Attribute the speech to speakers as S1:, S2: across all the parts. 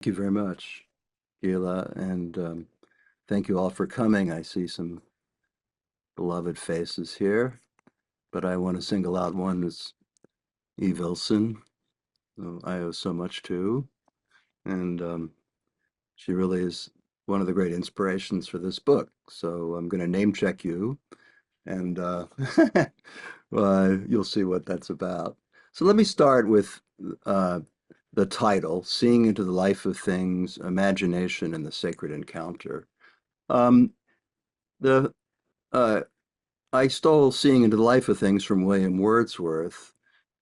S1: Thank you very much, Gila, and thank you all for coming. I see some beloved faces here, but I want to single out one is Eve Wilson, who I owe so much to, and she really is one of the great inspirations for this book. So I'm going to name check you, and you'll see what that's about. So let me start with uh, the title, Seeing into the Life of Things, Imagination and the Sacred Encounter. Um, the uh, I stole Seeing into the Life of Things from William Wordsworth,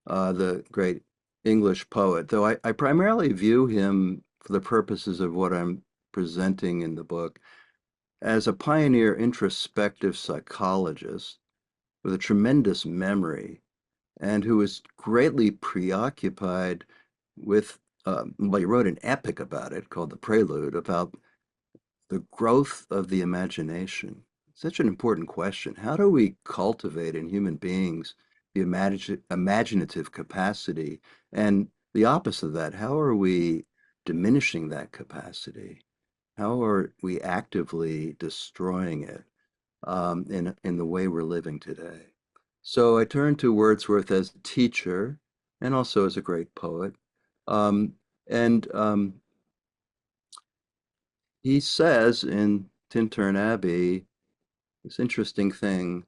S1: the great English poet, though I primarily view him for the purposes of what I'm presenting in the book as a pioneer introspective psychologist with a tremendous memory and who was greatly preoccupied with, well, he wrote an epic about it called The Prelude, about the growth of the imagination. Such an important question. How do we cultivate in human beings the imaginative capacity? And the opposite of that, how are we diminishing that capacity? How are we actively destroying it in the way we're living today? So I turned to Wordsworth as a teacher and also as a great poet. Um, and he says in Tintern Abbey this interesting thing,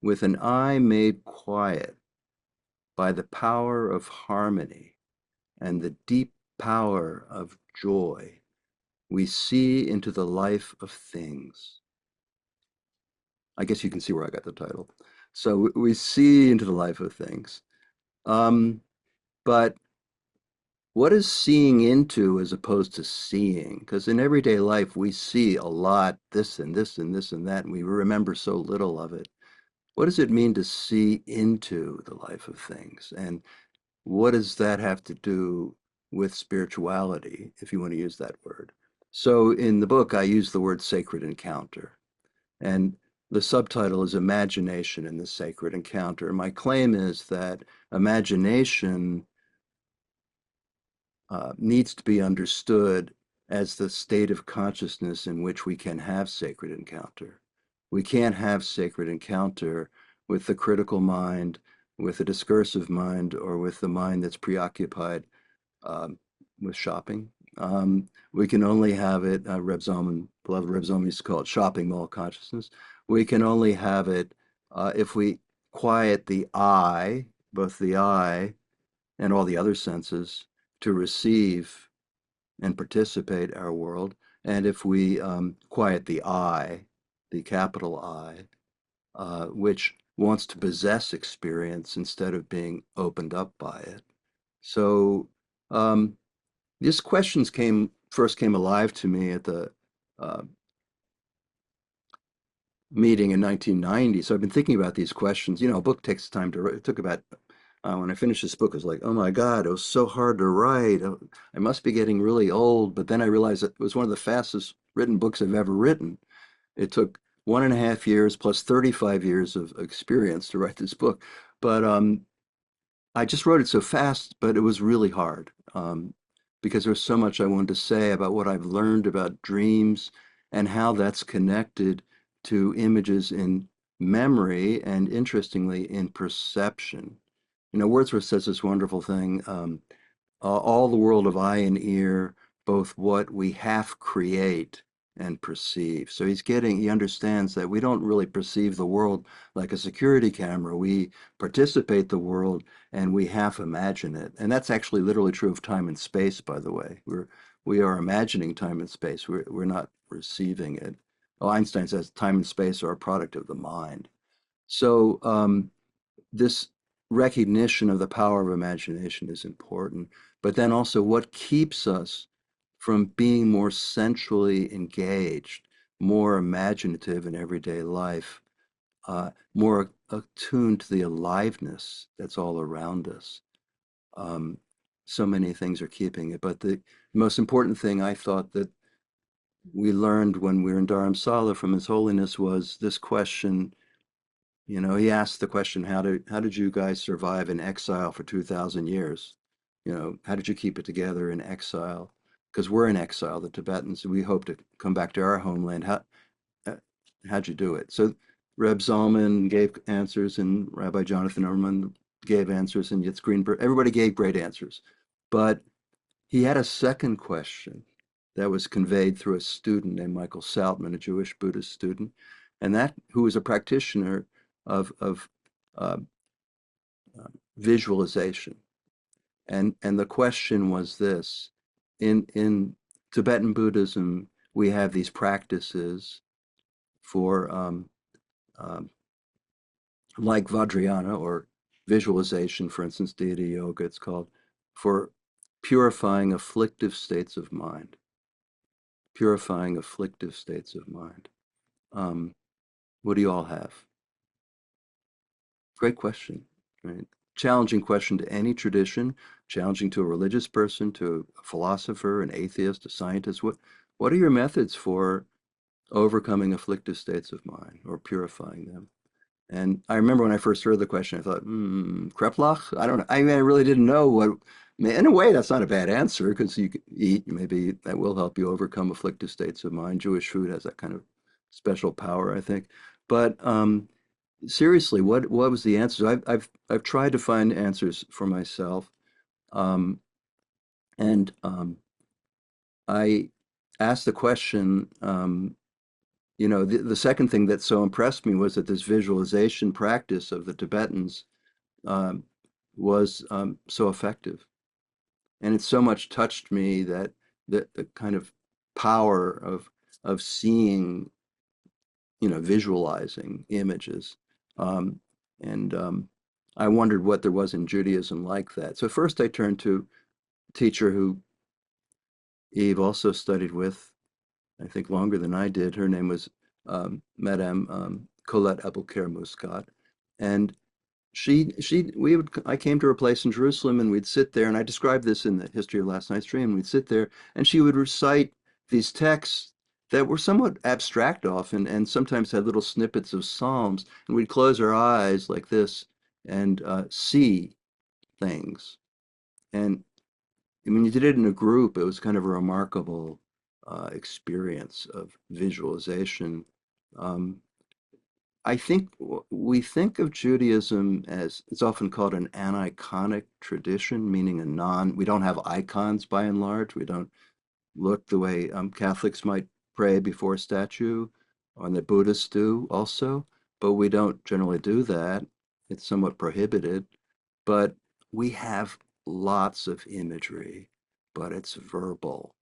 S1: with an eye made quiet by the power of harmony and the deep power of joy, we see into the life of things. I guess you can see where I got the title. So we see into the life of things. Um, but what is seeing into as opposed to seeing? Because in everyday life, we see a lot, this and this and this and that, and we remember so little of it. What does it mean to see into the life of things? And what does that have to do with spirituality, if you want to use that word? So in the book, I use the word sacred encounter. And the subtitle is Imagination in the Sacred Encounter. My claim is that imagination needs to be understood as the state of consciousness in which we can have sacred encounter. We can't have sacred encounter with the critical mind, with the discursive mind, or with the mind that's preoccupied with shopping. We can only have it, beloved Reb Zalman used to call it shopping mall consciousness. We can only have it if we quiet the I, both the I and all the other senses, to receive and participate our world. And if we quiet the I, the capital I, which wants to possess experience instead of being opened up by it. So um, these questions first came alive to me at the uh, meeting in 1990. So I've been thinking about these questions. You know, a book takes time to write. It took about, when I finished this book, I was like, oh my God, it was so hard to write. I must be getting really old. But then I realized it was one of the fastest written books I've ever written. It took 1.5 years plus 35 years of experience to write this book. But I just wrote it so fast, but it was really hard because there's so much I wanted to say about what I've learned about dreams and how that's connected to images in memory and, interestingly, in perception. You know, Wordsworth says this wonderful thing, all the world of eye and ear, both what we half create and perceive. So he understands that we don't really perceive the world like a security camera. We participate the world and we half imagine it. And that's actually literally true of time and space, by the way. We are imagining time and space. We're not receiving it. Well, Einstein says time and space are a product of the mind. So this recognition of the power of imagination is important, but then also what keeps us from being more centrally engaged, more imaginative in everyday life, more attuned to the aliveness that's all around us. Um, so many things are keeping it, but the most important thing I thought that we learned when we were in Dharamsala from His Holiness was this question. You know, he asked the question, how did you guys survive in exile for 2,000 years? You know, how did you keep it together in exile? because we're in exile, the Tibetans, we hope to come back to our homeland. Uh, how'd you do it? So Reb Zalman gave answers, and Rabbi Jonathan Orman gave answers, and Yitz Greenberg, everybody gave great answers. But he had a second question that was conveyed through a student named Michael Saltman, a Jewish Buddhist student, and that who was a practitioner of uh, visualization. And the question was this: in Tibetan Buddhism, we have these practices for um, like Vajrayana or visualization, for instance, deity yoga, it's called, for purifying afflictive states of mind. Purifying afflictive states of mind. Um, what do you all have? Great question, right? Challenging question to any tradition, challenging to a religious person, to a philosopher, an atheist, a scientist. What are your methods for overcoming afflictive states of mind or purifying them? And I remember when I first heard the question, I thought, Kreplach? I don't know. I mean, I really didn't know what. In a way, that's not a bad answer because you can eat, maybe that will help you overcome afflictive states of mind. Jewish food has that kind of special power, I think. But seriously, what was the answer? I've tried to find answers for myself, um, and I asked the question. The second thing that so impressed me was that this visualization practice of the Tibetans um, was so effective, and it so much touched me that the kind of power of seeing, visualizing images, um, and I wondered what there was in Judaism like that. So first, I turned to a teacher who Eve also studied with, I think longer than I did. Her name was Madame Colette Abelker Muscat, and I came to her place in Jerusalem, and we'd sit there, and I described this in the history of last night's dream. We'd sit there, and she would recite these texts that were somewhat abstract often, and sometimes had little snippets of Psalms, and we'd close our eyes like this and see things. And when you did it in a group, it was kind of a remarkable experience of visualization. Um, I think we think of Judaism as it's often called an aniconic tradition, meaning we don't have icons by and large. We don't look the way Catholics might pray before a statue, or the Buddhists do also, but we don't generally do that. It's somewhat prohibited, but we have lots of imagery, but it's verbal.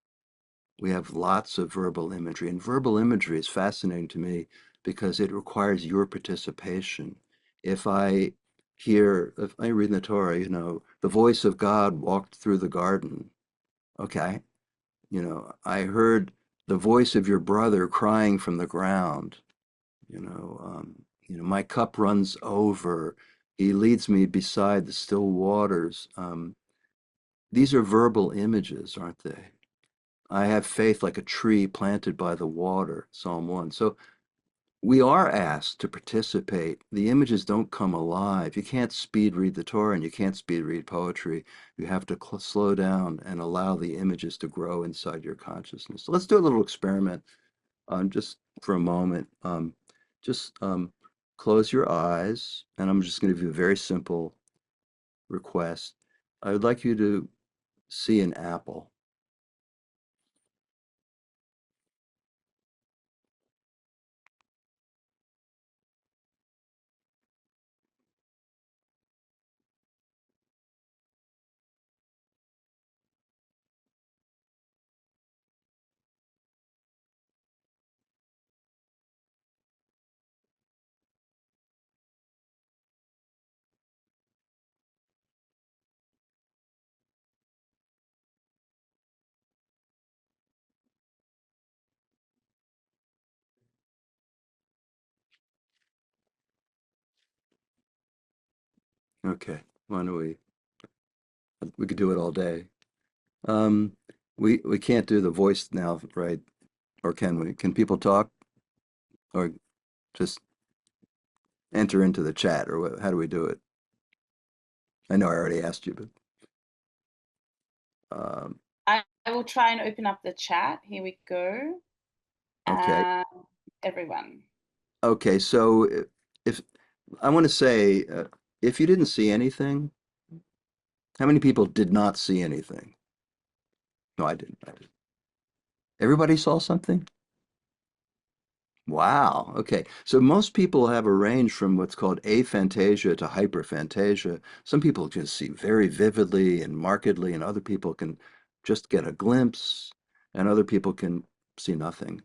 S1: We have lots of verbal imagery, and verbal imagery is fascinating to me because it requires your participation. If I read in the Torah, the voice of God walked through the garden. Okay, I heard the voice of your brother crying from the ground. My cup runs over. He leads me beside the still waters. These are verbal images, aren't they? I have faith like a tree planted by the water, Psalm 1. So we are asked to participate. The images don't come alive. You can't speed read the Torah and you can't speed read poetry. You have to slow down and allow the images to grow inside your consciousness. So let's do a little experiment just for a moment. Just close your eyes, and I'm just going to give you a very simple request. I would like you to see an apple. Okay, why don't we could do it all day. Um, we can't do the voice now, right? Or can we? Can people talk or just enter into the chat or how do we do it? I know I already asked you, but um,
S2: will try and open up the chat. Here we go.
S1: Okay.
S2: Uh, everyone.
S1: Okay. So if I want to say, if you didn't see anything, how many people did not see anything? No, I didn't. I didn't. Everybody saw something? Wow. Okay. So most people have a range from what's called aphantasia to hyperphantasia. Some people just see very vividly and markedly, and other people can just get a glimpse, and other people can see nothing.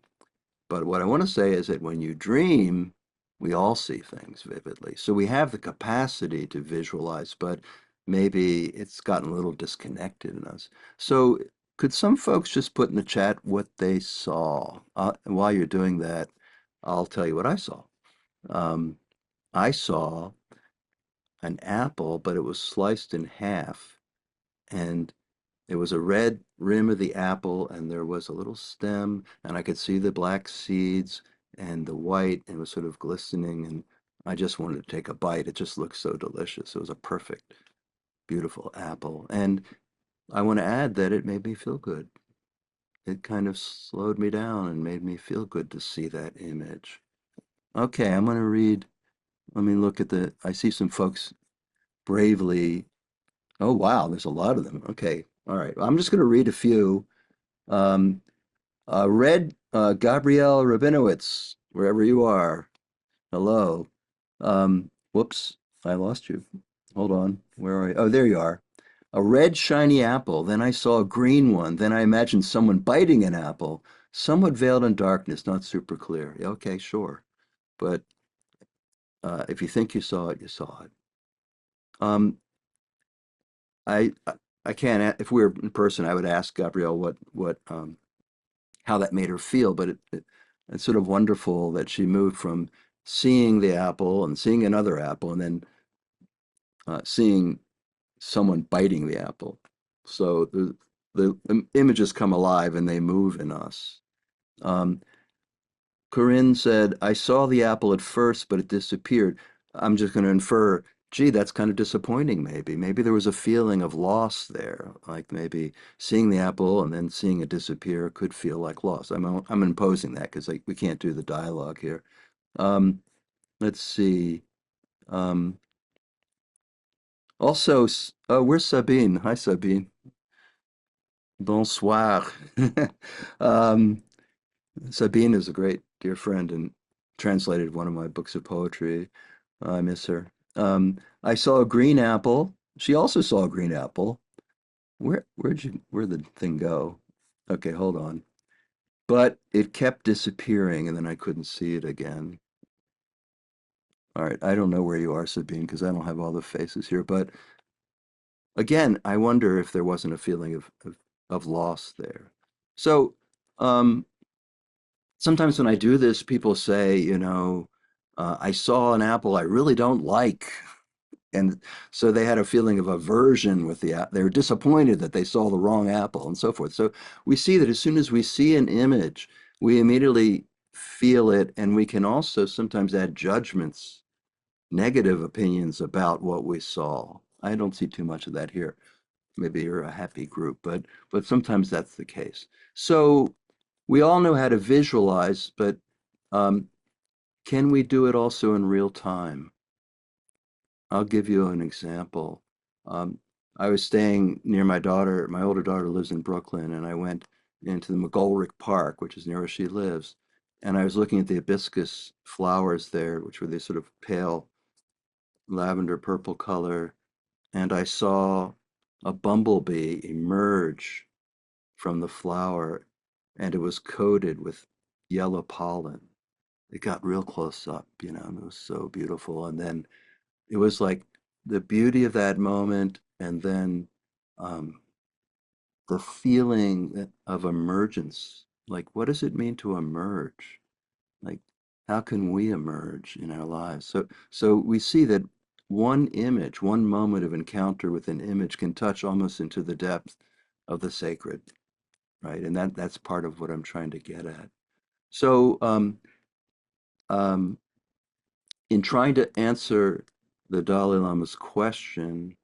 S1: But what I want to say is that when you dream, we all see things vividly. So we have the capacity to visualize, but maybe it's gotten a little disconnected in us. So could some folks just put in the chat what they saw? And while you're doing that, I'll tell you what I saw. Um, I saw an apple, but it was sliced in half, and it was a red rim of the apple, and there was a little stem, and I could see the black seeds and the white, and it was sort of glistening, and I just wanted to take a bite. It just looked so delicious. It was a perfect, beautiful apple. And I want to add that it made me feel good. It kind of slowed me down and made me feel good to see that image. Okay, I'm going to read. Let me look at I see some folks bravely. Oh, wow, there's a lot of them. Okay, all right. I'm just going to read a few. Um, Gabrielle Rabinowitz, wherever you are. Hello. Whoops, I lost you. Hold on. Where are you? Oh, there you are. A red shiny apple. Then I saw a green one. Then I imagined someone biting an apple, somewhat veiled in darkness, not super clear. Yeah, okay, sure. But if you think you saw it, you saw it. Um, I I can't. If we were in person, I would ask Gabrielle what how that made her feel. But it's sort of wonderful that she moved from seeing the apple and seeing another apple and then seeing someone biting the apple. So the images come alive and they move in us. Um, Corinne said, I saw the apple at first, but it disappeared. I'm just going to infer, gee, that's kind of disappointing, maybe. Maybe there was a feeling of loss there. Like maybe seeing the apple and then seeing it disappear could feel like loss. I'm imposing that because like, we can't do the dialogue here. Um, let's see. Um, also, where's Sabine? Hi, Sabine. Bonsoir. um, Sabine is a great dear friend and translated one of my books of poetry. I miss her. I saw a green apple. She also saw a green apple. Where'd the thing go? Okay, hold on. But it kept disappearing and then I couldn't see it again. All right, I don't know where you are, Sabine, because I don't have all the faces here. But again, I wonder if there wasn't a feeling of loss there. So, um, sometimes when I do this, people say, I saw an apple I really don't like. And so they had a feeling of aversion with the apple. They were disappointed that they saw the wrong apple and so forth. So we see that as soon as we see an image, we immediately feel it, and we can also sometimes add judgments, negative opinions about what we saw. I don't see too much of that here. Maybe you're a happy group, but sometimes that's the case. So we all know how to visualize, but um, can we do it also in real time? I'll give you an example. Um, I was staying near my daughter. My older daughter lives in Brooklyn, and I went into the McGolrick Park, which is near where she lives, and I was looking at the hibiscus flowers there, which were this sort of pale lavender purple color, and I saw a bumblebee emerge from the flower, and it was coated with yellow pollen. It got real close up, and it was so beautiful. And then it was like the beauty of that moment, and then um, the feeling of emergence. Like, what does it mean to emerge? Like, how can we emerge in our lives? So we see that one image, one moment of encounter with an image can touch almost into the depth of the sacred, right? And that's part of what I'm trying to get at. So, um, in trying to answer the Dalai Lama's question,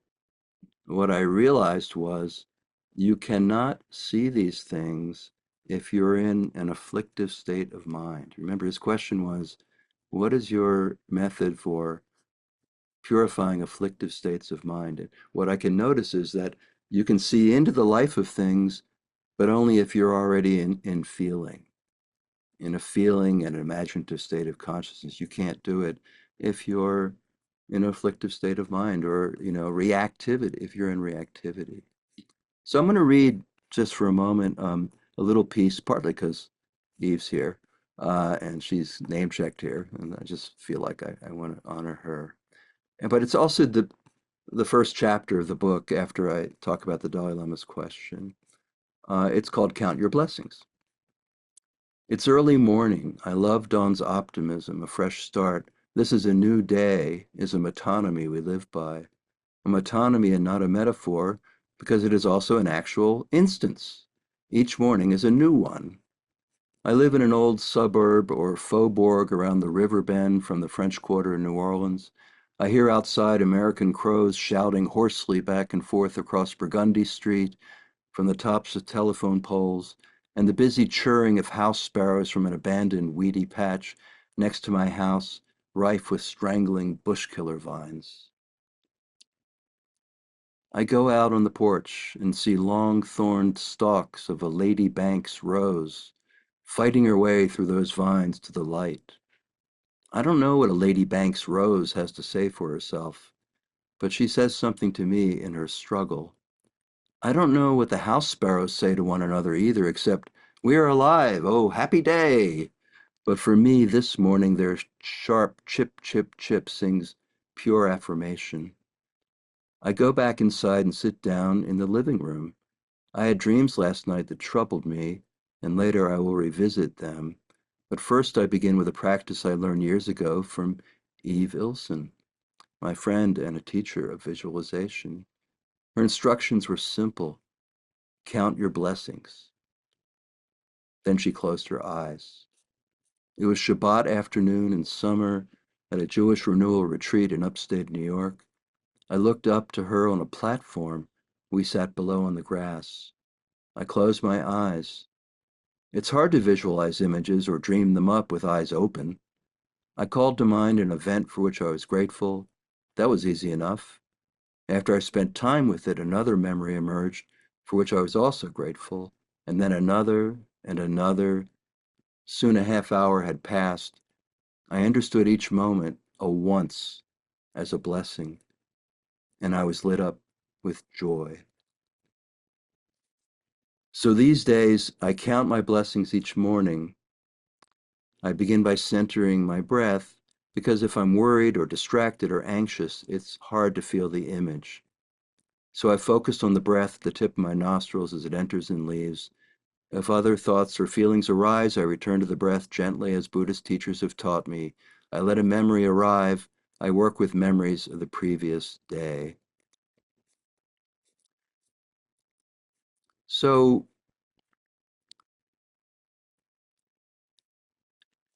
S1: what I realized was You cannot see these things if you're in an afflictive state of mind. Remember, his question was, what is your method for purifying afflictive states of mind? And what I can notice is that you can see into the life of things, but only if you're already in feeling, in a feeling and an imaginative state of consciousness. You can't do it if you're in an afflictive state of mind or, reactivity, if you're in reactivity. So I'm going to read just for a moment a little piece, partly because Eve's here and she's name checked here, and I just feel like I want to honor her. But it's also the first chapter of the book after I talk about the Dalai Lama's question. It's called Count Your Blessings. It's early morning. I love dawn's optimism, a fresh start. This is a new day, is a metonymy we live by. A metonymy and not a metaphor, because it is also an actual instance. Each morning is a new one. I live in an old suburb or faubourg around the river bend from the French Quarter in New Orleans. I hear outside American crows shouting hoarsely back and forth across Burgundy Street from the tops of telephone poles, and the busy chirring of house sparrows from an abandoned weedy patch next to my house, rife with strangling bush-killer vines. I go out on the porch and see long-thorned stalks of a Lady Banks rose, fighting her way through those vines to the light. I don't know what a Lady Banks rose has to say for herself, but she says something to me in her struggle. I don't know what the house sparrows say to one another either, except, "We are alive, oh, happy day!" But for me, this morning, their sharp chip, chip, chip sings pure affirmation. I go back inside and sit down in the living room. I had dreams last night that troubled me, and later I will revisit them. But first I begin with a practice I learned years ago from Eve Ilson, my friend and a teacher of visualization. Her instructions were simple. Count your blessings. Then she closed her eyes. It was Shabbat afternoon in summer at a Jewish Renewal retreat in upstate New York. I looked up to her on a platform. We sat below on the grass. I closed my eyes. It's hard to visualize images or dream them up with eyes open. I called to mind an event for which I was grateful. That was easy enough. After I spent time with it, another memory emerged for which I was also grateful, and then another and another. Soon a half hour had passed. I understood each moment, a once, as a blessing, and I was lit up with joy. So these days, I count my blessings each morning. I begin by centering my breath, because if I'm worried or distracted or anxious, it's hard to feel the image. So I focused on the breath at the tip of my nostrils as it enters and leaves. If other thoughts or feelings arise, I return to the breath gently as Buddhist teachers have taught me. I let a memory arrive. I work with memories of the previous day. So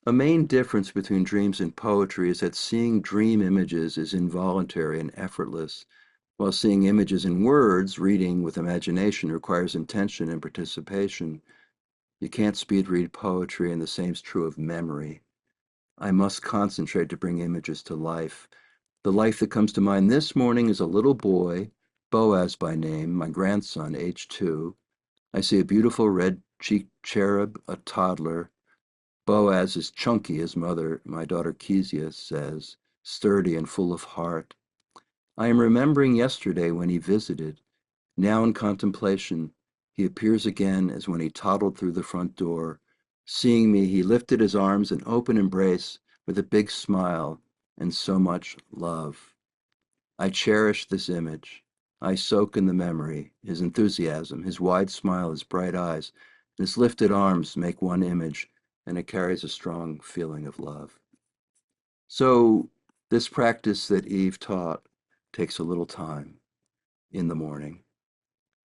S1: a main difference between dreams and poetry is that seeing dream images is involuntary and effortless, while seeing images in words, reading with imagination, requires intention and participation. You can't speed read poetry, and the same's true of memory. I must concentrate to bring images to life. The life that comes to mind this morning is a little boy, Boaz by name, my grandson, age 2. I see a beautiful red-cheeked cherub, a toddler. Boaz is chunky, his mother, my daughter Kezia, says, sturdy and full of heart. I am remembering yesterday when he visited. Now in contemplation, he appears again as when he toddled through the front door. Seeing me, he lifted his arms in open embrace with a big smile and so much love. I cherish this image. I soak in the memory, his enthusiasm, his wide smile, his bright eyes, his lifted arms make one image, and it carries a strong feeling of love. So this practice that Eve taught takes a little time in the morning.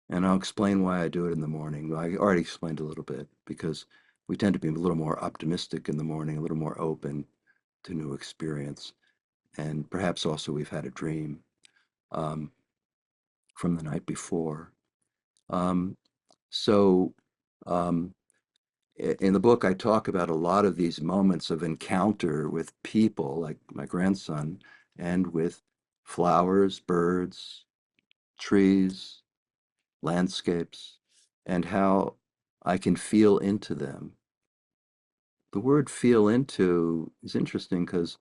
S1: And I'll explain why I do it in the morning. I already explained a little bit, because we tend to be a little more optimistic in the morning, a little more open to new experience. And perhaps also we've had a dream um, from the night before. Um, so um, in the book, I talk about a lot of these moments of encounter with people, like my grandson, and with flowers, birds, trees, landscapes, and how I can feel into them. The word feel into is interesting because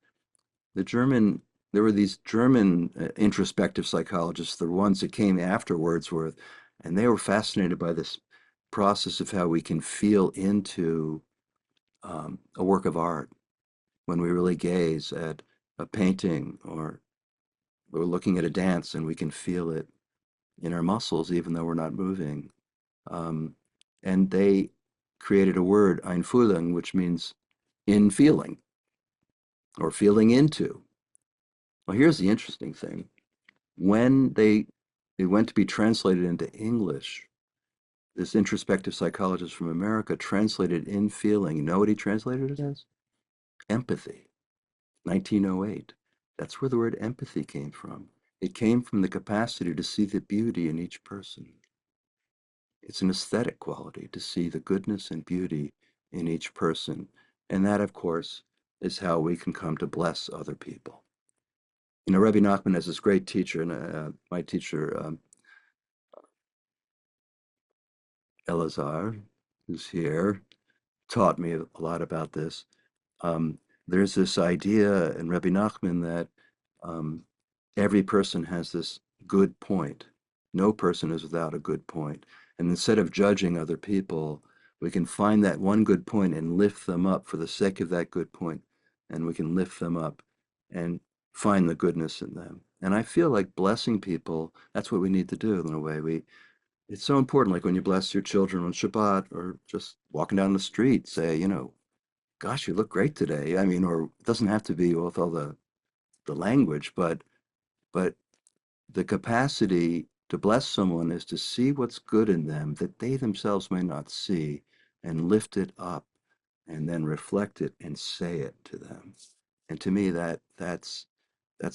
S1: the German, there were these German introspective psychologists, the ones that came after Wordsworth, and they were fascinated by this process of how we can feel into a work of art when we really gaze at a painting or we're looking at a dance and we can feel it in our muscles even though we're not moving. Um, and they created a word, Einfühlung, which means in feeling or feeling into. Well, here's the interesting thing. When they went to be translated into English, this introspective psychologist from America translated in feeling. You know what he translated it as? Empathy. 1908. That's where the word empathy came from. It came from the capacity to see the beauty in each person. It's an aesthetic quality to see the goodness and beauty in each person. And that, of course, is how we can come to bless other people. You know, Rebbe Nachman has this great teacher, and my teacher, Elazar, who's here, taught me a lot about this. Um, there's this idea in Rebbe Nachman that um, every person has this good point. No person is without a good point. And instead of judging other people, we can find that one good point and lift them up for the sake of that good point. And we can lift them up and find the goodness in them. And I feel like blessing people, that's what we need to do in a way. It's so important, like when you bless your children on Shabbat or just walking down the street, say, you know, gosh, you look great today. I mean, or it doesn't have to be with all the language, but the capacity to bless someone is to see what's good in them that they themselves may not see and lift it up and then reflect it and say it to them. And to me, that's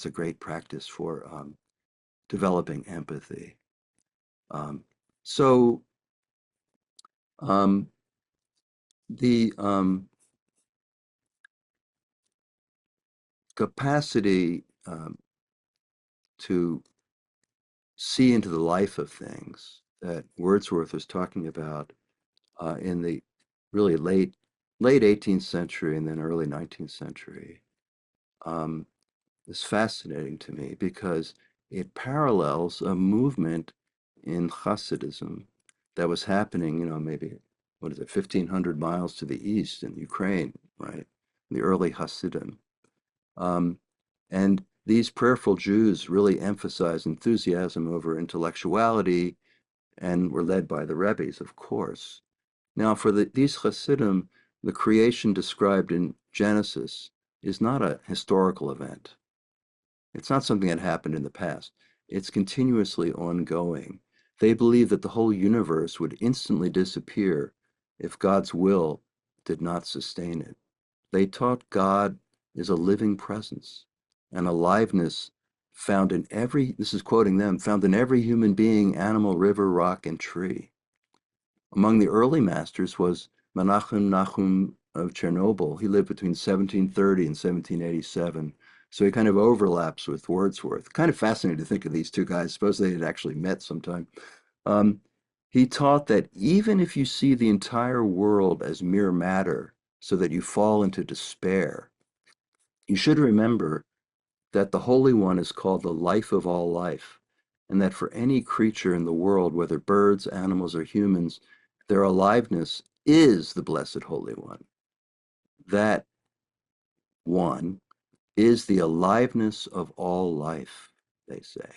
S1: a great practice for developing empathy. Um, so um, the capacity to see into the life of things that Wordsworth was talking about in the really late 18th century and then early 19th century um, is fascinating to me because it parallels a movement in Hasidism that was happening, you know, maybe, what is it, 1,500 miles to the east in Ukraine, right? The early Hasidim. Um, and these prayerful Jews really emphasized enthusiasm over intellectuality and were led by the Rebbes, of course. Now, for these Hasidim, the creation described in Genesis is not a historical event. It's not something that happened in the past. It's continuously ongoing. They believe that the whole universe would instantly disappear if God's will did not sustain it. They taught God is a living presence, an aliveness found in every, this is quoting them, found in every human being, animal, river, rock, and tree. Among the early masters was Menachem Nahum of Chernobyl. He lived between 1730 and 1787. So he kind of overlaps with Wordsworth. Kind of fascinating to think of these two guys. Suppose they had actually met sometime. Um, he taught that even if you see the entire world as mere matter, so that you fall into despair, you should remember that the Holy One is called the life of all life, and that for any creature in the world, whether birds, animals, or humans, their aliveness is the Blessed Holy One. That one is the aliveness of all life, they say.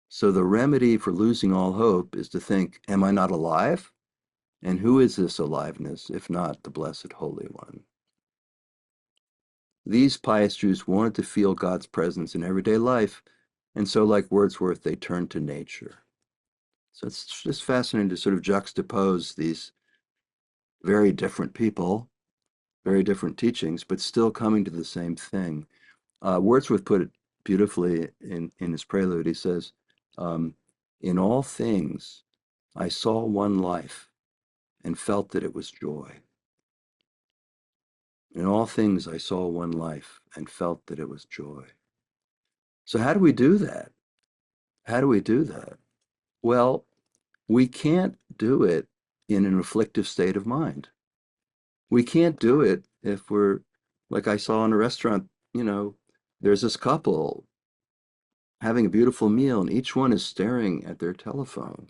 S1: So the remedy for losing all hope is to think, am I not alive? And who is this aliveness, if not the Blessed Holy One? These pious Jews wanted to feel God's presence in everyday life, and so, like Wordsworth, they turned to nature. So it's just fascinating to sort of juxtapose these very different people, very different teachings, but still coming to the same thing. Wordsworth put it beautifully in his prelude. He says, um, in all things, I saw one life and felt that it was joy. In all things, I saw one life and felt that it was joy. So how do we do that? How do we do that? Well, we can't do it in an afflictive state of mind. We can't do it if we're, like I saw in a restaurant, you know, there's this couple having a beautiful meal and each one is staring at their telephone.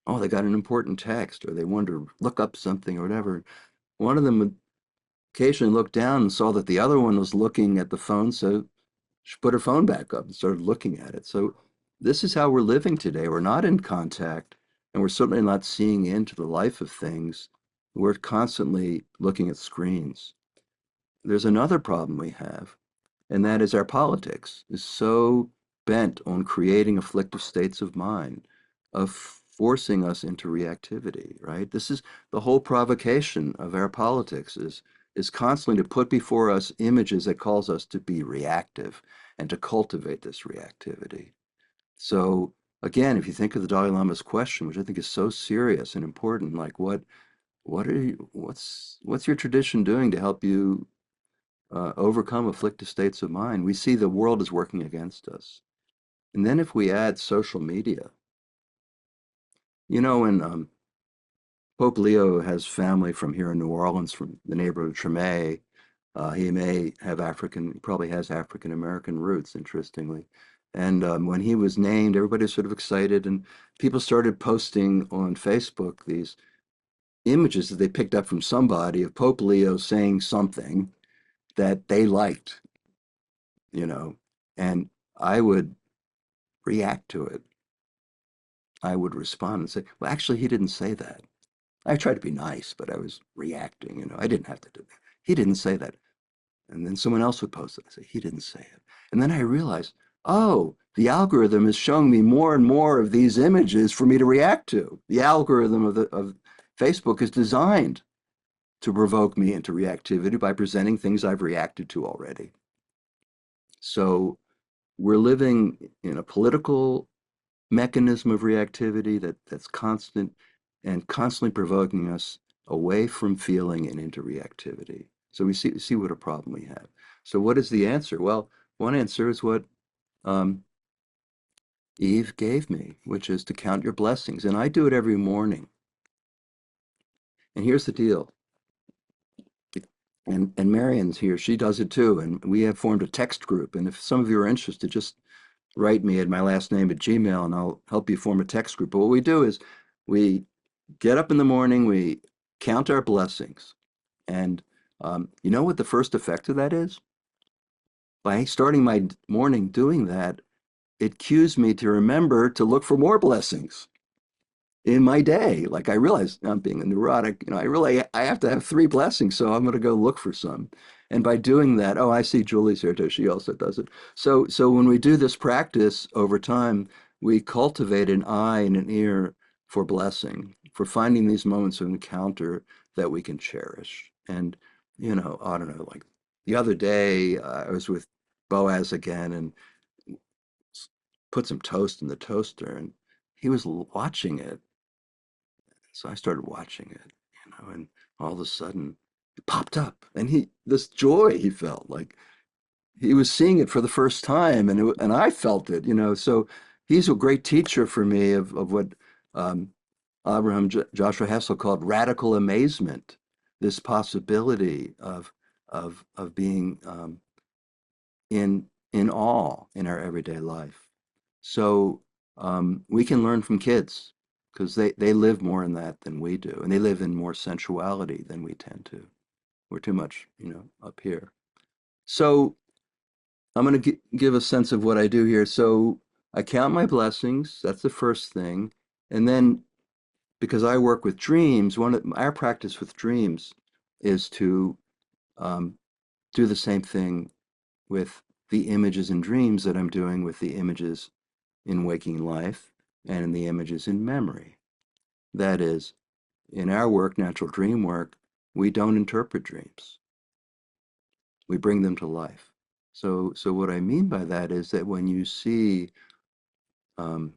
S1: Oh, they got an important text or they wanted to look up something or whatever. One of them would occasionally look down and saw that the other one was looking at the phone, so she put her phone back up and started looking at it. So this is how we're living today. We're not in contact, and we're certainly not seeing into the life of things. We're constantly looking at screens. There's another problem we have, and that is our politics is so bent on creating afflictive states of mind, of forcing us into reactivity, right? This is the whole provocation of our politics is constantly to put before us images that calls us to be reactive and to cultivate this reactivity. So again, if you think of the Dalai Lama's question, which I think is so serious and important, like what's your tradition doing to help you overcome afflictive states of mind? We see the world is working against us. And then if we add social media, when Pope Leo has family from here in New Orleans, from the neighborhood of Treme, he may have probably has African American roots, interestingly. And when he was named, everybody was sort of excited, and people started posting on Facebook these images that they picked up from somebody of Pope Leo saying something that they liked, you know, and I would react to it. I would respond and say, well, actually, he didn't say that. I tried to be nice, but I was reacting, I didn't have to do that. He didn't say that. And then someone else would post it. I say, he didn't say it. And then I realized, oh, the algorithm is showing me more and more of these images for me to react to. The algorithm of Facebook is designed to provoke me into reactivity by presenting things I've reacted to already. So we're living in a political mechanism of reactivity that's constant and constantly provoking us away from feeling and into reactivity. So we see what a problem we have. So what is the answer? Well, one answer is what um, Eve gave me, which is to count your blessings. And I do it every morning. And here's the deal. And Marion's here, she does it too. And we have formed a text group. And if some of you are interested, just write me at my last name at Gmail and I'll help you form a text group. But what we do is we get up in the morning, we count our blessings. And you know what the first effect of that is? By starting my morning doing that, it cues me to remember to look for more blessings in my day. Like I realize I'm being a neurotic, I have to have three blessings, so I'm going to go look for some. And by doing that, oh, I see Julie's here too. She also does it. So when we do this practice over time, we cultivate an eye and an ear for blessing, for finding these moments of encounter that we can cherish. And, I don't know, like the other day, I was with Boaz again and put some toast in the toaster and he was watching it. So I started watching it, and all of a sudden it popped up, and this joy he felt like he was seeing it for the first time, and I felt it. So he's a great teacher for me of what um, Joshua Hessel called radical amazement, this possibility of being in awe in our everyday life. So we can learn from kids because they live more in that than we do, and they live in more sensuality than we tend to. We're too much, up here. So I'm going to give a sense of what I do here. So I count my blessings. That's the first thing. And then because I work with dreams, one of our practice with dreams is to um, do the same thing with the images and dreams that I'm doing with the images in waking life and in the images in memory. That is, in our work, natural dream work, we don't interpret dreams. We bring them to life. So what I mean by that is that when you see um,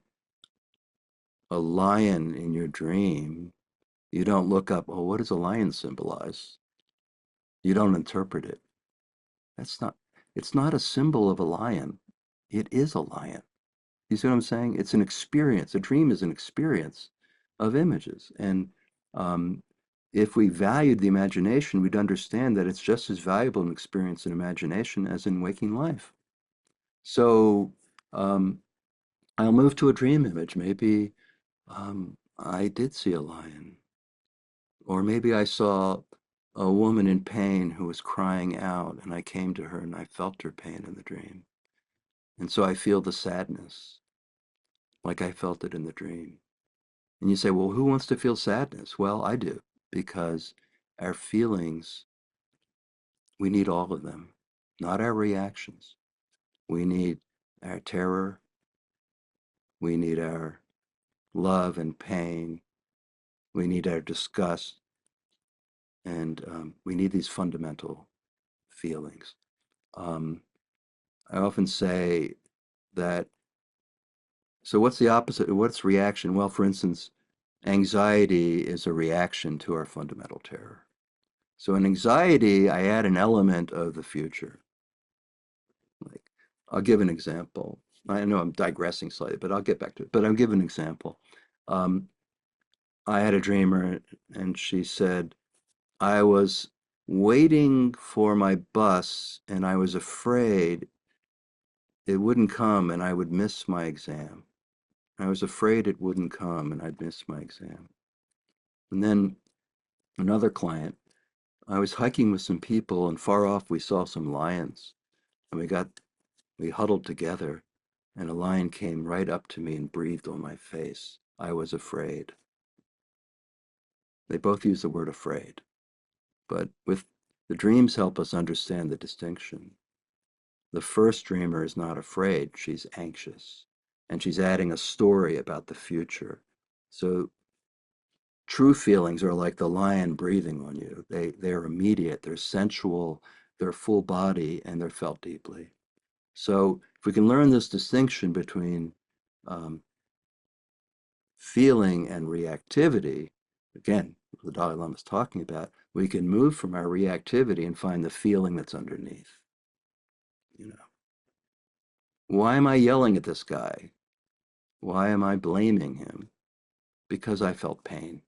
S1: a lion in your dream, you don't look up, oh, what does a lion symbolize? You don't interpret it. That's not, it's not a symbol of a lion. It is a lion. You see what I'm saying? It's an experience. A dream is an experience of images. And um, if we valued the imagination, we'd understand that it's just as valuable an experience in imagination as in waking life. So um, I'll move to a dream image. Maybe I did see a lion, or maybe I saw a woman in pain who was crying out, and I came to her and I felt her pain in the dream. And so I feel the sadness like I felt it in the dream. And you say, well, who wants to feel sadness? Well, I do, because our feelings, we need all of them, not our reactions. We need our terror, we need our love and pain, we need our disgust, and we need these fundamental feelings. Um, I often say that, so what's the opposite? What's reaction? Well, for instance, anxiety is a reaction to our fundamental terror. So in anxiety, I add an element of the future. Like, I'll give an example. I know I'm digressing slightly, but I'll get back to it. But I'll give an example. Um, I had a dreamer, and she said, I was waiting for my bus, and I was afraid it wouldn't come, and I would miss my exam. I was afraid it wouldn't come, and I'd miss my exam. And then another client, I was hiking with some people, and far off we saw some lions, and we huddled together, and a lion came right up to me and breathed on my face. I was afraid. They both use the word afraid, but with the dreams help us understand the distinction. The first dreamer is not afraid, she's anxious, and she's adding a story about the future. So true feelings are like the lion breathing on you. They're immediate, they're sensual, they're full body, and they're felt deeply. So if we can learn this distinction between um, feeling and reactivity, again, the Dalai Lama is talking about, we can move from our reactivity and find the feeling that's underneath. You know, why am I yelling at this guy? Why am I blaming him? Because I felt pain.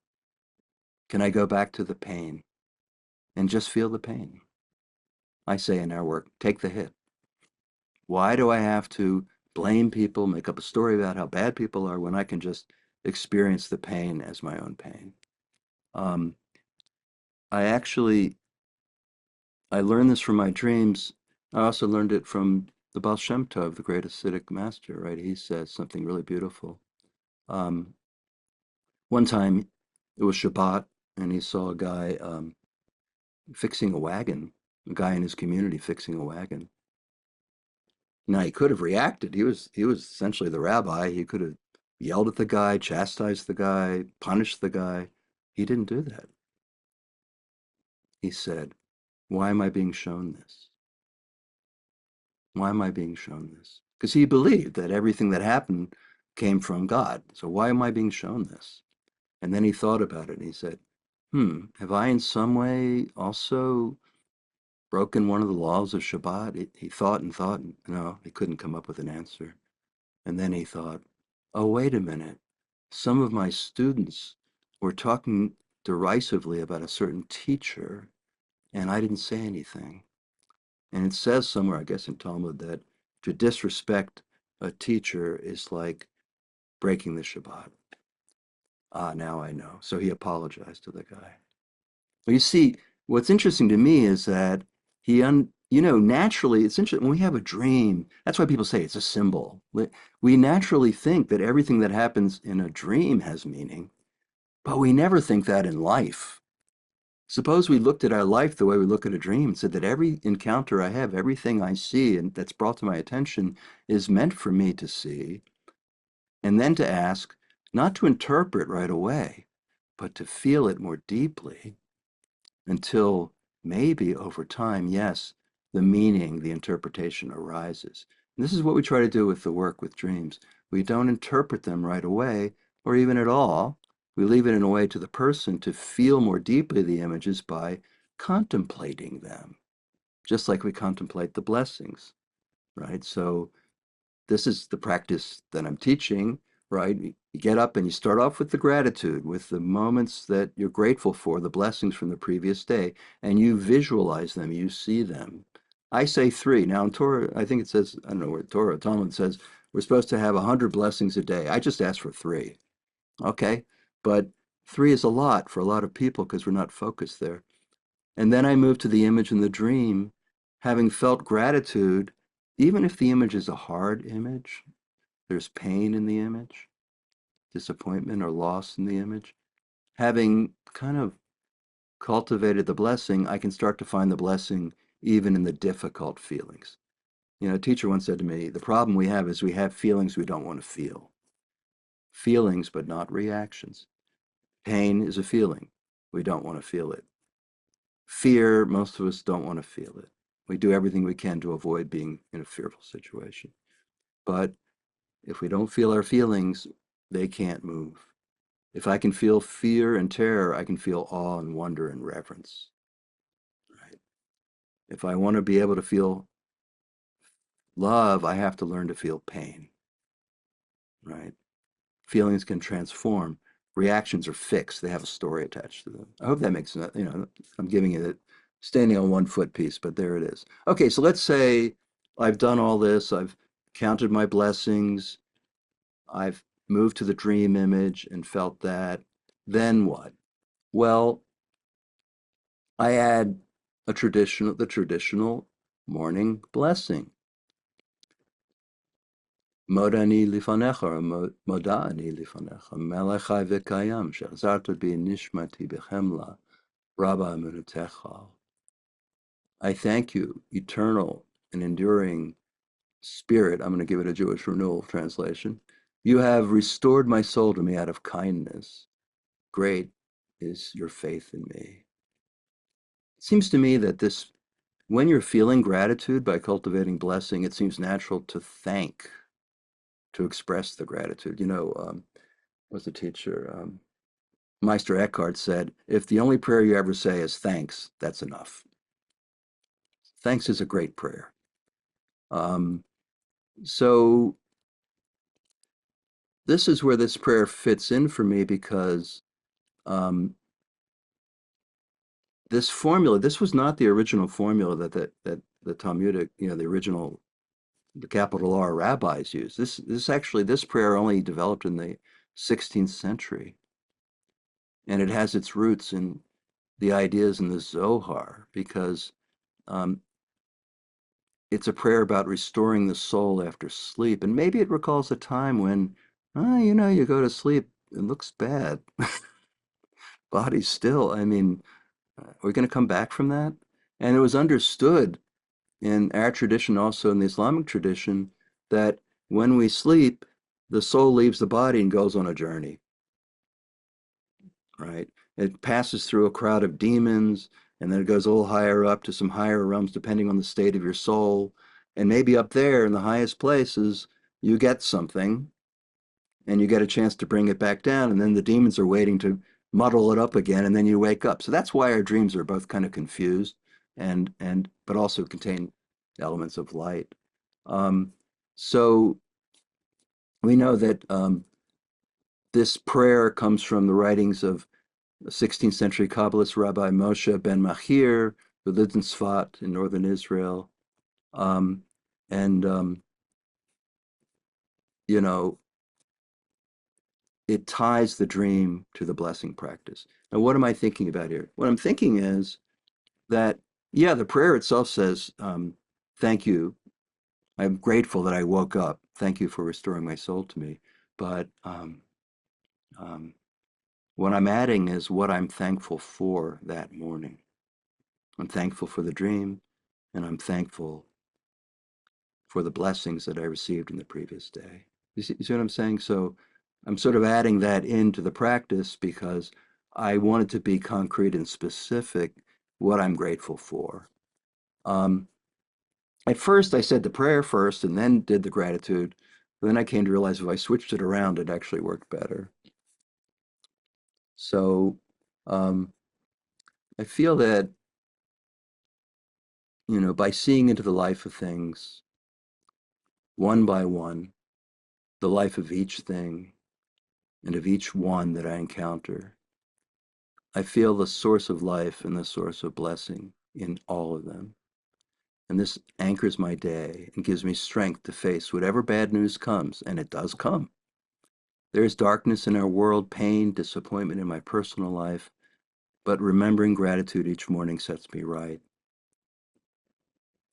S1: Can I go back to the pain and just feel the pain? I say in our work, take the hit. Why do I have to blame people, make up a story about how bad people are when I can just experience the pain as my own pain? Um, I actually, I learned this from my dreams. I also learned it from the Baal Shem Tov, the great Hasidic master, right? He says something really beautiful. Um, one time it was Shabbat, and he saw a guy fixing a wagon, a guy in his community fixing a wagon. Now he could have reacted. He was essentially the rabbi. He could have yelled at the guy, chastised the guy, punished the guy. He didn't do that. He said, "Why am I being shown this? Why am I being shown this?" Because he believed that everything that happened came from God. So why am I being shown this? And then he thought about it and he said, have I in some way also broken one of the laws of Shabbat? He thought and thought, and no, he couldn't come up with an answer. And then he thought, oh, wait a minute. Some of my students were talking derisively about a certain teacher, and I didn't say anything. And it says somewhere, I guess in Talmud, that to disrespect a teacher is like breaking the Shabbat. Ah, now I know. So he apologized to the guy. Well, you see, what's interesting to me is that naturally, it's interesting when we have a dream. That's why people say it's a symbol. We naturally think that everything that happens in a dream has meaning, but we never think that in life. Suppose we looked at our life the way we look at a dream and said that every encounter I have, everything I see and that's brought to my attention is meant for me to see, and then to ask, not to interpret right away, but to feel it more deeply until maybe over time, yes, the meaning, the interpretation arises. And this is what we try to do with the work with dreams. We don't interpret them right away or even at all. We leave it in a way to the person to feel more deeply the images by contemplating them, just like we contemplate the blessings, right? So this is the practice that I'm teaching, right? You get up and you start off with the gratitude, with the moments that you're grateful for, the blessings from the previous day, and you visualize them, you see them. I say three. Now in Torah, I think it says, I don't know where Torah, Talmud says we're supposed to have 100 blessings a day. I just ask for three, okay? But three is a lot for a lot of people because we're not focused there. And then I move to the image in the dream, having felt gratitude, even if the image is a hard image, there's pain in the image, disappointment or loss in the image. Having kind of cultivated the blessing, I can start to find the blessing even in the difficult feelings. You know, a teacher once said to me, the problem we have is we have feelings we don't want to feel. Feelings, but not reactions. Pain is a feeling. We don't want to feel it. Fear, most of us don't want to feel it. We do everything we can to avoid being in a fearful situation. But if we don't feel our feelings, they can't move. If I can feel fear and terror, I can feel awe and wonder and reverence, right? If I want to be able to feel love, I have to learn to feel pain, right? Feelings can transform. Reactions are fixed. They have a story attached to them. I hope that makes sense. You know, I'm giving it a standing on one foot piece, but there it is. Okay, so let's say I've done all this. I've counted my blessings. I've moved to the dream image and felt that. Then what? Well, I add the traditional morning blessing. Modani lifanecha, or modani lifanecha, melechai v'kayam, shechzarta bi nishmati b'chemla, rabba emunetecha. I thank you, eternal and enduring Spirit. I'm going to give it a Jewish Renewal translation. You have restored my soul to me out of kindness. Great is your faith in me. It seems to me that this, when you're feeling gratitude by cultivating blessing, it seems natural to thank, to express the gratitude. You know, was the teacher, Meister Eckhart said, if the only prayer you ever say is thanks, that's enough. Thanks is a great prayer. Um, so this is where this prayer fits in for me because um, this formula, this was not the original formula that the Talmudic, you know, the capital R rabbis used. This prayer only developed in the 16th century, and it has its roots in the ideas in the Zohar because um, it's a prayer about restoring the soul after sleep. And maybe it recalls a time when, you know, you go to sleep, it looks bad. Body's still. I mean, are we going to come back from that? And it was understood in our tradition, also in the Islamic tradition, that when we sleep, the soul leaves the body and goes on a journey, right? It passes through a crowd of demons, and then it goes a little higher up to some higher realms, depending on the state of your soul. And maybe up there in the highest places, you get something, and you get a chance to bring it back down, and then the demons are waiting to muddle it up again, and then you wake up. So that's why our dreams are both kind of confused, and but also contain elements of light. Um, so we know that this prayer comes from the writings of 16th century Kabbalist Rabbi Moshe ben Machir, who lived in Sfat in northern Israel. Um, and, you know, it ties the dream to the blessing practice. Now, what am I thinking about here? What I'm thinking is that, yeah, the prayer itself says, thank you. I'm grateful that I woke up. Thank you for restoring my soul to me. But um, what I'm adding is what I'm thankful for that morning. I'm thankful for the dream, and I'm thankful for the blessings that I received in the previous day. You see what I'm saying? So I'm sort of adding that into the practice because I want it to be concrete and specific what I'm grateful for. Um, At first I said the prayer first and then did the gratitude. But then I came to realize if I switched it around, it actually worked better. So um, I feel that, by seeing into the life of things one by one, the life of each thing and of each one that I encounter, I feel the source of life and the source of blessing in all of them. And this anchors my day and gives me strength to face whatever bad news comes, and it does come. There is darkness in our world, pain, disappointment in my personal life, but remembering gratitude each morning sets me right.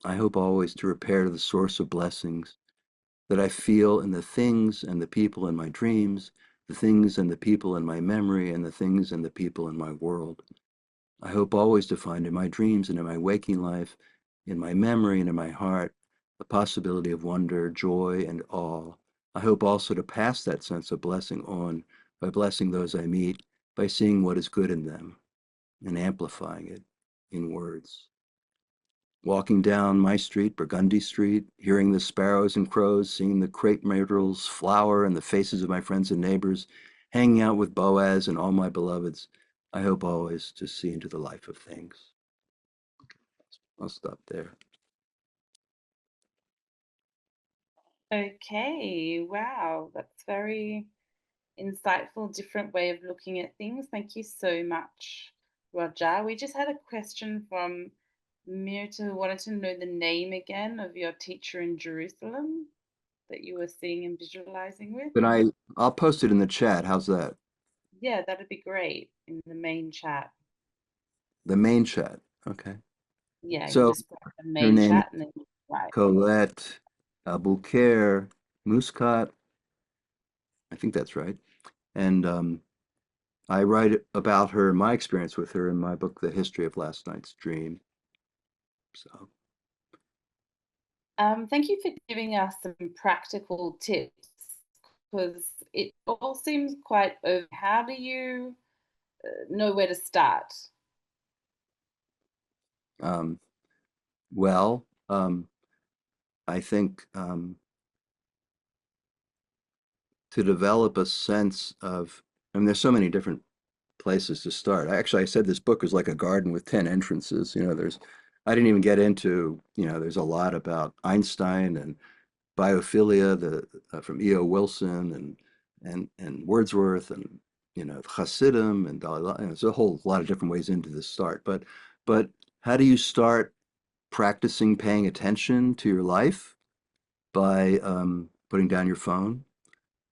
S1: I hope always to repair the source of blessings that I feel in the things and the people in my dreams, the things and the people in my memory, and the things and the people in my world. I hope always to find in my dreams and in my waking life, in my memory and in my heart, the possibility of wonder, joy, and awe. I hope also to pass that sense of blessing on by blessing those I meet, by seeing what is good in them and amplifying it in words. Walking down my street, Burgundy Street, hearing the sparrows and crows, seeing the crepe myrtles flower in the faces of my friends and neighbors, hanging out with Boaz and all my beloveds, I hope always to see into the life of things. I'll stop there.
S2: Okay, wow, that's very insightful, different way of looking at things. Thank you so much, Roger. We just had a question from Mirta who wanted to know the name again of your teacher in Jerusalem that you were seeing and visualizing with.
S1: But I'll post it in the chat. How's that?
S2: Yeah, that'd be great in the main chat.
S1: The main chat. Okay.
S2: Yeah, you
S1: So
S2: just put the
S1: her
S2: main
S1: name
S2: chat
S1: is
S2: and then right.
S1: Colette Abouker Muscat. I think that's right. And I write about her, my experience with her in my book, The History of Last Night's Dream. So,
S2: Thank you for giving us some practical tips because it all seems quite over. How do you know where to start?
S1: um, well, I think to develop a sense of, I mean, there's so many different places to start. I said this book is like a garden with 10 entrances. I didn't even get into, there's a lot about Einstein and biophilia, from E.O. Wilson and Wordsworth and Hasidim and Dalai Lama. There's a whole lot of different ways into this start. But how do you start practicing paying attention to your life by putting down your phone?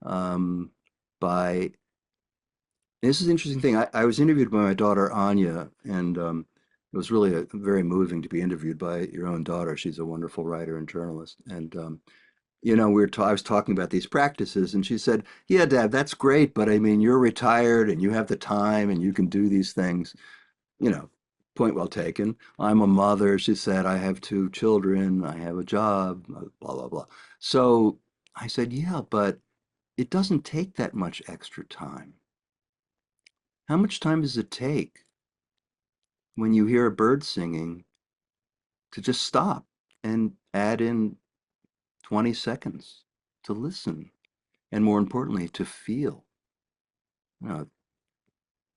S1: Um, by This is an interesting thing. I was interviewed by my daughter Anya, and it was really very moving to be interviewed by your own daughter. She's a wonderful writer and journalist, and I was talking about these practices, and she said, "Yeah, Dad, that's great, but I mean, you're retired and you have the time and you can do these things." You know, Point well taken. I'm a mother. She said, "I have two children. I have a job. Blah blah blah." So I said, "Yeah, but it doesn't take that much extra time. How much time does it take when you hear a bird singing to just stop and add in 20 seconds to listen, and more importantly, to feel?" You know,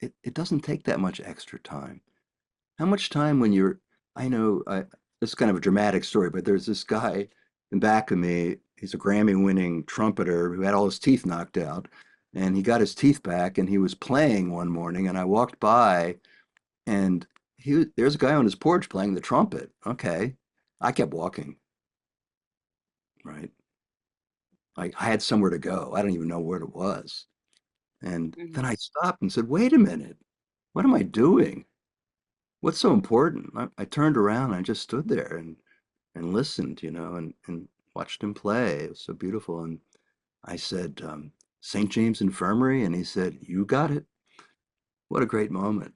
S1: it doesn't take that much extra time. How much time when you're, I know, this is kind of a dramatic story, but there's this guy in back of me. He's a Grammy-winning trumpeter who had all his teeth knocked out, and he got his teeth back, and he was playing one morning, and I walked by, and there's a guy on his porch playing the trumpet. Okay, I kept walking, right? Like I had somewhere to go. I don't even know where it was. And then
S2: Mhm.
S1: I stopped and said, "Wait a minute, what am I doing? What's so important?" I turned around and I just stood there and listened, and watched him play. It was so beautiful. And I said, "St. James Infirmary," and he said, "You got it." What a great moment.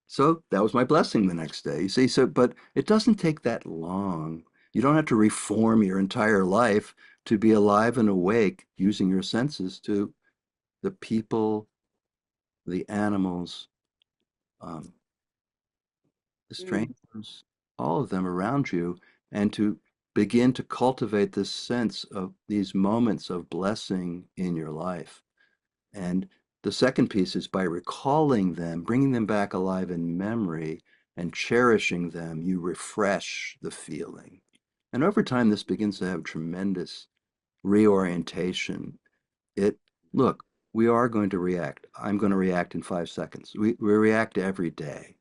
S1: So that was my blessing the next day. You see, but it doesn't take that long. You don't have to reform your entire life to be alive and awake using your senses to the people, the animals, um, the
S2: Mm.
S1: strangers, all of them around you, and to begin to cultivate this sense of these moments of blessing in your life. And the second piece is by recalling them, bringing them back alive in memory and cherishing them, you refresh the feeling. And over time, this begins to have tremendous reorientation. It, look, we are going to react. I'm going to react in 5 seconds. We react every day.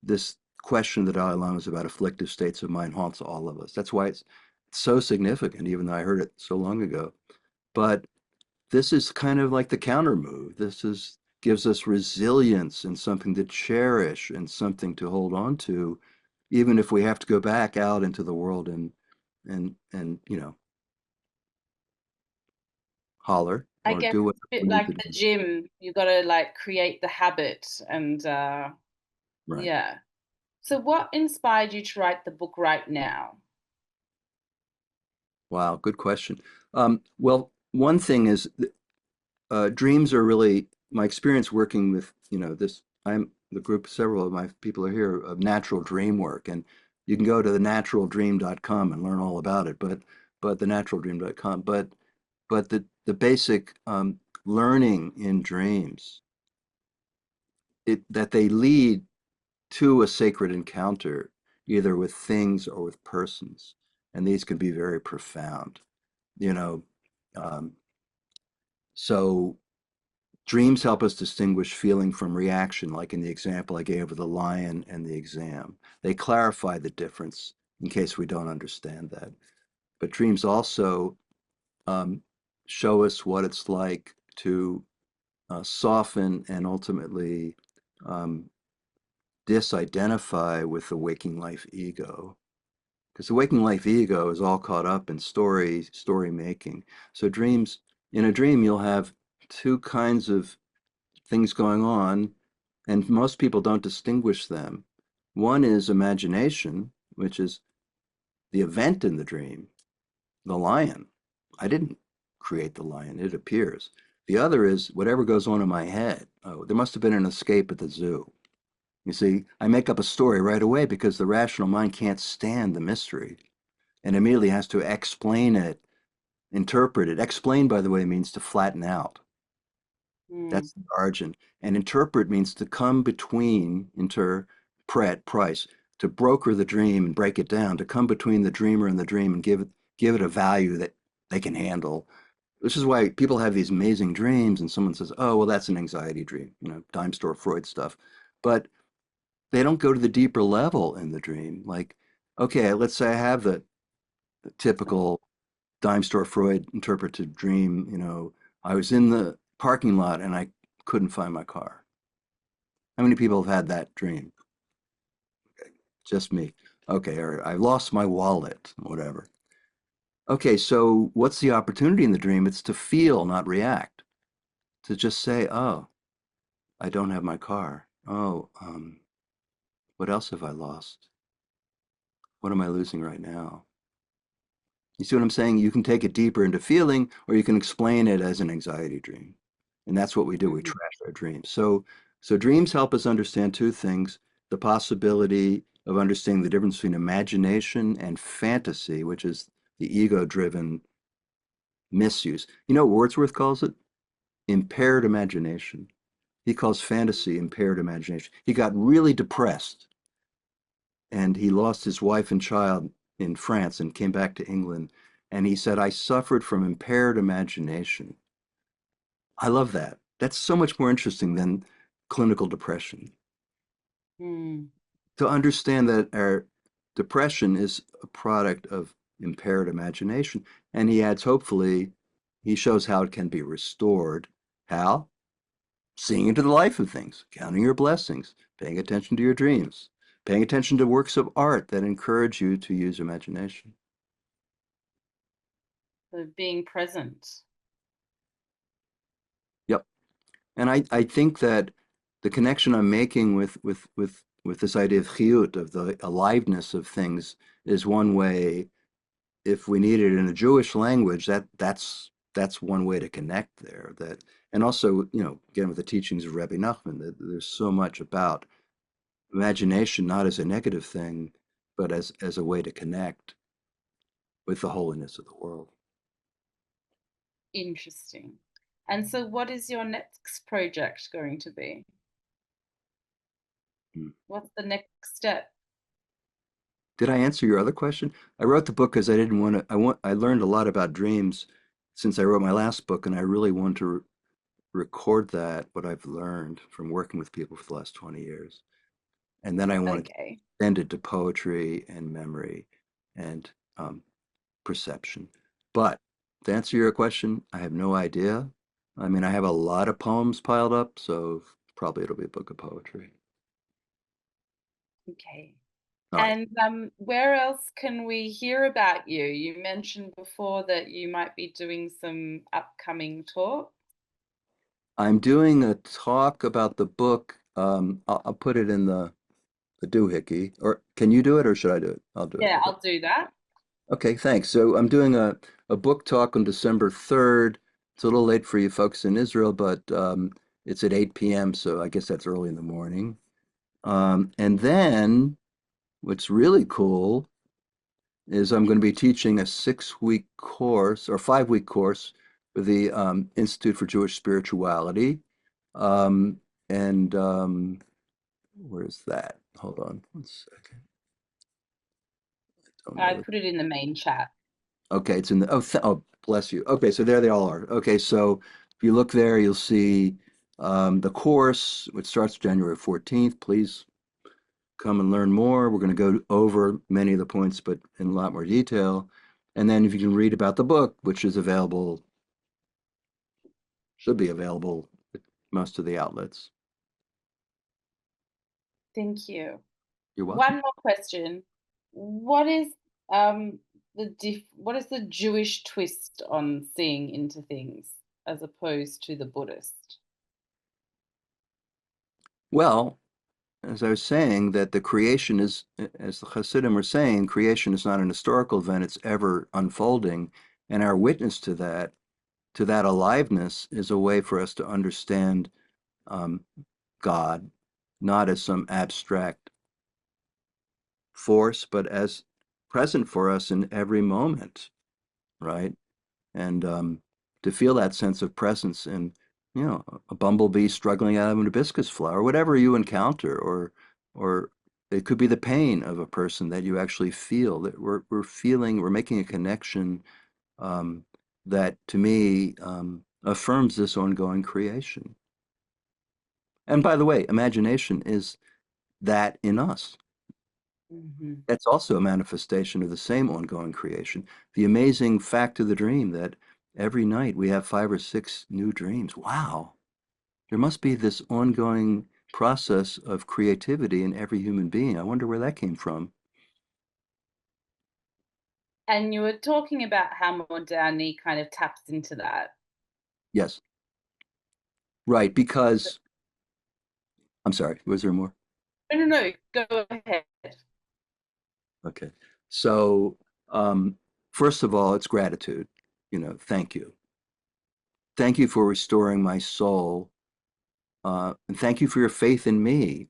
S1: This question of the Dalai Lama is about afflictive states of mind haunts all of us. That's why it's so significant, even though I heard it so long ago. But this is kind of like the counter move. This is gives us resilience and something to cherish and something to hold on to, even if we have to go back out into the world and holler
S2: I
S1: or
S2: guess
S1: do what
S2: it's a bit
S1: we need
S2: like
S1: to
S2: the
S1: do.
S2: gym. You got to like create the habit and
S1: Right.
S2: yeah. So what inspired you to write the book right now?
S1: Wow, good question. Well, one thing is dreams are really my experience working with, this. I'm the group, several of my people are here of natural dream work, and you can go to thenaturaldream.com and learn all about it, but thenaturaldream.com, but the basic learning in dreams, that they lead to a sacred encounter, either with things or with persons, and these can be very profound, you know. Um, so dreams help us distinguish feeling from reaction, like in the example I gave of the lion and the exam. They clarify the difference in case we don't understand that. But dreams also um, show us what it's like to soften and ultimately um, disidentify with the waking life ego. Because the waking life ego is all caught up in story making. So dreams, in a dream, you'll have two kinds of things going on, and most people don't distinguish them. One is imagination, which is the event in the dream, the lion. I didn't create the lion, it appears. The other is whatever goes on in my head. Oh, there must have been an escape at the zoo. You see, I make up a story right away because the rational mind can't stand the mystery and immediately has to explain it, interpret it. Explain, by the way, means to flatten out.
S2: Hmm.
S1: That's the origin. And interpret means to come between, interpret, price, to broker the dream and break it down, to come between the dreamer and the dream and give it a value that they can handle. This is why people have these amazing dreams and someone says, oh, well, that's an anxiety dream, dime store Freud stuff. But they don't go to the deeper level in the dream. Like, okay, let's say I have the typical dime store Freud interpreted dream, I was in the parking lot and I couldn't find my car. How many people have had that dream? Just me. Okay, or I lost my wallet, whatever. Okay, so what's the opportunity in the dream? It's to feel, not react. To just say, oh, I don't have my car. Oh, what else have I lost? What am I losing right now? You see what I'm saying? You can take it deeper into feeling, or you can explain it as an anxiety dream. And that's what we do. We
S2: Mhm.
S1: trash our dreams. So dreams help us understand two things: the possibility of understanding the difference between imagination and fantasy, which is the ego-driven misuse. You know what Wordsworth calls it? Impaired imagination. He calls fantasy impaired imagination. He got really depressed and he lost his wife and child in France and came back to England. And he said, I suffered from impaired imagination. I love that. That's so much more interesting than clinical depression.
S2: Hmm.
S1: To understand that our depression is a product of impaired imagination. And he adds, hopefully, he shows how it can be restored. How? Seeing into the life of things, counting your blessings, paying attention to your dreams, paying attention to works of art that encourage you to use imagination.
S2: So being present.
S1: Yep. And I think that the connection I'm making with this idea of chiyut, of the aliveness of things, is one way. If we need it in a Jewish language, that's one way to connect there. That and also, again with the teachings of Rabbi Nachman, that there's so much about imagination, not as a negative thing, but as a way to connect. with the holiness of the world.
S2: Interesting. And so, what is your next project going to be?
S1: Mm.
S2: What's the next step?
S1: Did I answer your other question? I wrote the book because I didn't want to. I learned a lot about dreams since I wrote my last book, and I really want to record that what I've learned from working with people for the last 20 years. And then I wanted to
S2: Okay.
S1: extend it to poetry and memory and um, perception. But to answer your question, I have no idea. I mean, I have a lot of poems piled up, so probably it'll be a book of poetry.
S2: Okay.
S1: All right.
S2: And where else can we hear about you? You mentioned before that you might be doing some upcoming talk.
S1: I'm doing a talk about the book. I'll put it in the doohickey. Or can you do it, or should I do it? I'll do it.
S2: Yeah,
S1: Okay.
S2: I'll do that.
S1: Okay, thanks. So I'm doing a book talk on December 3rd. It's a little late for you folks in Israel, but it's at 8 p.m., so I guess that's early in the morning. And then what's really cool is I'm going to be teaching a 6-week course or 5-week course with the Institute for Jewish Spirituality. Um, and where's that? Hold on one second. I don't
S2: I
S1: know.
S2: put it in the main chat.
S1: Okay, it's in the, oh, bless you. Okay, so there they all are. Okay, so if you look there, you'll see the course, which starts January 14th. Please come and learn more. We're going to go over many of the points, but in a lot more detail. And then if you can read about the book, which is available, should be available at most of the outlets.
S2: Thank you.
S1: You're
S2: One
S1: welcome.
S2: more question. What is um what is the Jewish twist on seeing into things as opposed to the Buddhist?
S1: Well, as I was saying, that the creation is, as the Hasidim are saying, creation is not an historical event, it's ever unfolding. And our witness to that aliveness is a way for us to understand um, God, not as some abstract force, but as present for us in every moment, right? And to feel that sense of presence in, a bumblebee struggling out of an hibiscus flower, whatever you encounter, or it could be the pain of a person that you actually feel that we're feeling, we're making a connection um, that to me affirms this ongoing creation. And by the way, imagination is that in us.
S2: Hmm.
S1: That's also a manifestation of the same ongoing creation. The amazing fact of the dream that every night we have 5 or 6 new dreams. Wow. There must be this ongoing process of creativity in every human being. I wonder where that came from.
S2: And you were talking about how modernity kind of taps into that.
S1: Yes, right. Because, I'm sorry, was there more?
S2: No, no, no, go ahead.
S1: Okay. So, um, first of all, it's gratitude. Thank you. Thank you for restoring my soul. And thank you for your faith in me.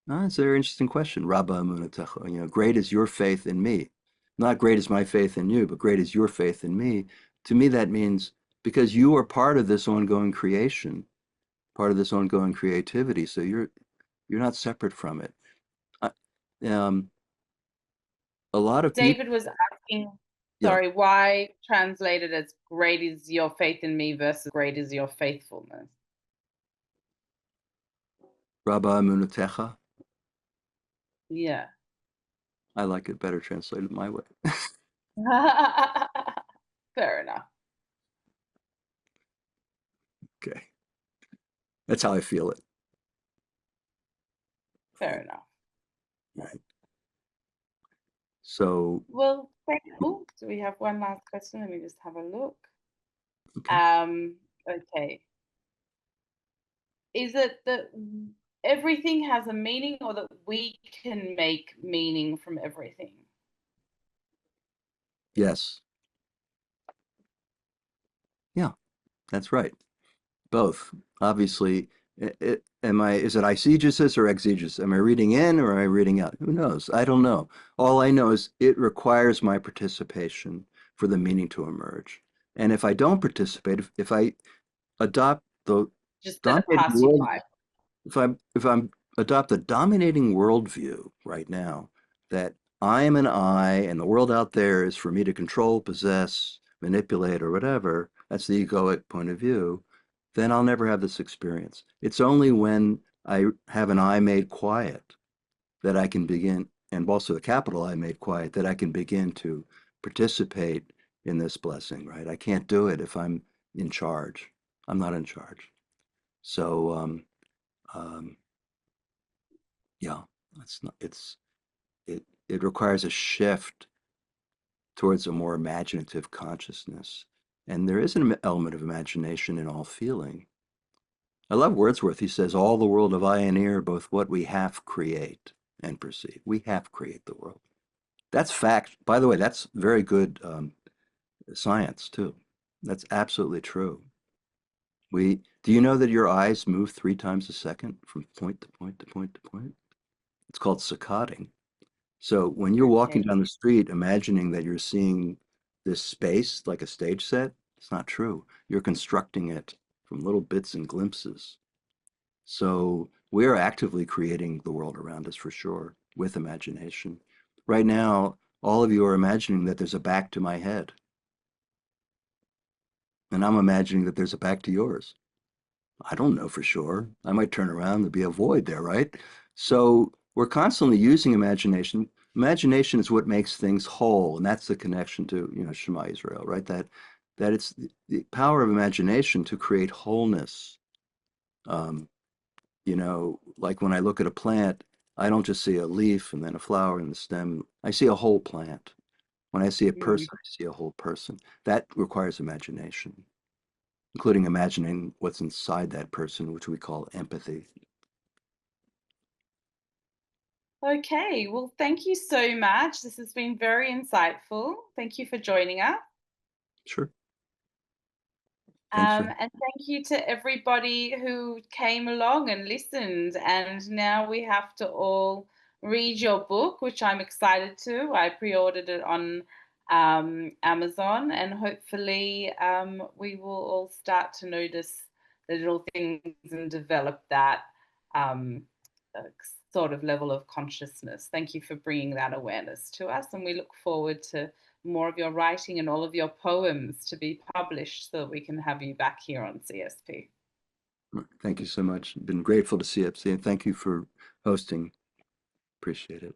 S1: That's a very interesting question. Rabba Amunatecha. Great is your faith in me. Not great is my faith in you, but great is your faith in me. To me, that means because you are part of this ongoing creation, part of this ongoing creativity. So you're not separate from it. I, um, a lot of people,
S2: David was asking,
S1: yeah,
S2: sorry, why translated as great is your faith in me versus great is your faithfulness?
S1: Rabba Amunatecha.
S2: Yeah.
S1: I like it better translated my way.
S2: Fair enough.
S1: Okay, that's how I feel it.
S2: Fair enough.
S1: Right. So,
S2: Well, oh, do we have one last question? Let me just have a look.
S1: okay.
S2: Um, okay. Is it that everything has a meaning or that we can make meaning from everything?
S1: Yes. Yeah, that's right. Both. Obviously, Is it eisegesis or exegesis? Am I reading in or am I reading out? Who knows? I don't know. All I know is it requires my participation for the meaning to emerge. And if I don't participate, if I adopt the
S2: Just let it
S1: dominating
S2: pass you
S1: world,
S2: by.
S1: if I'm adopt the dominating worldview right now that I am an I and the world out there is for me to control, possess, manipulate, or whatever, that's the egoic point of view, then I'll never have this experience. It's only when I have an I made quiet that I can begin, and also a capital I made quiet, that I can begin to participate in this blessing, right? I can't do it if I'm in charge. I'm not in charge. So, um, yeah, it's not, it requires a shift towards a more imaginative consciousness. And there is an element of imagination in all feeling. I love Wordsworth. He says, all the world of eye and ear, both what we half create and perceive. We half create the world. That's fact. By the way, that's very good science too. That's absolutely true. Do you know that your eyes move 3 times a second from point to point to point to point? It's called saccading. So when you're walking
S2: Okay.
S1: down the street, imagining that you're seeing this space like a stage set, it's not true. You're constructing it from little bits and glimpses. So we're actively creating the world around us for sure with imagination. Right now, all of you are imagining that there's a back to my head, and I'm imagining that there's a back to yours. I don't know for sure. I might turn around, there'd be a void there, right? So we're constantly using imagination. Imagination is what makes things whole, and that's the connection to, Shema Israel, right? That it's the power of imagination to create wholeness. Um, like when I look at a plant, I don't just see a leaf and then a flower and the stem. I see a whole plant. When I see a
S2: Mm.
S1: person, I see a whole person. That requires imagination, including imagining what's inside that person, which we call empathy.
S2: Okay, well, thank you so much. This has been very insightful. Thank you for joining us.
S1: Sure. Thanks for
S2: And thank you to everybody who came along and listened. And now we have to all read your book, which I'm excited to. I pre ordered it on Amazon, and hopefully, we will all start to notice the little things and develop that um, uh, sort of level of consciousness. Thank you for bringing that awareness to us. And we look forward to more of your writing and all of your poems to be published so that we can have you back here on CSP.
S1: Thank you so much. Been grateful to CFC and thank you for hosting. Appreciate it.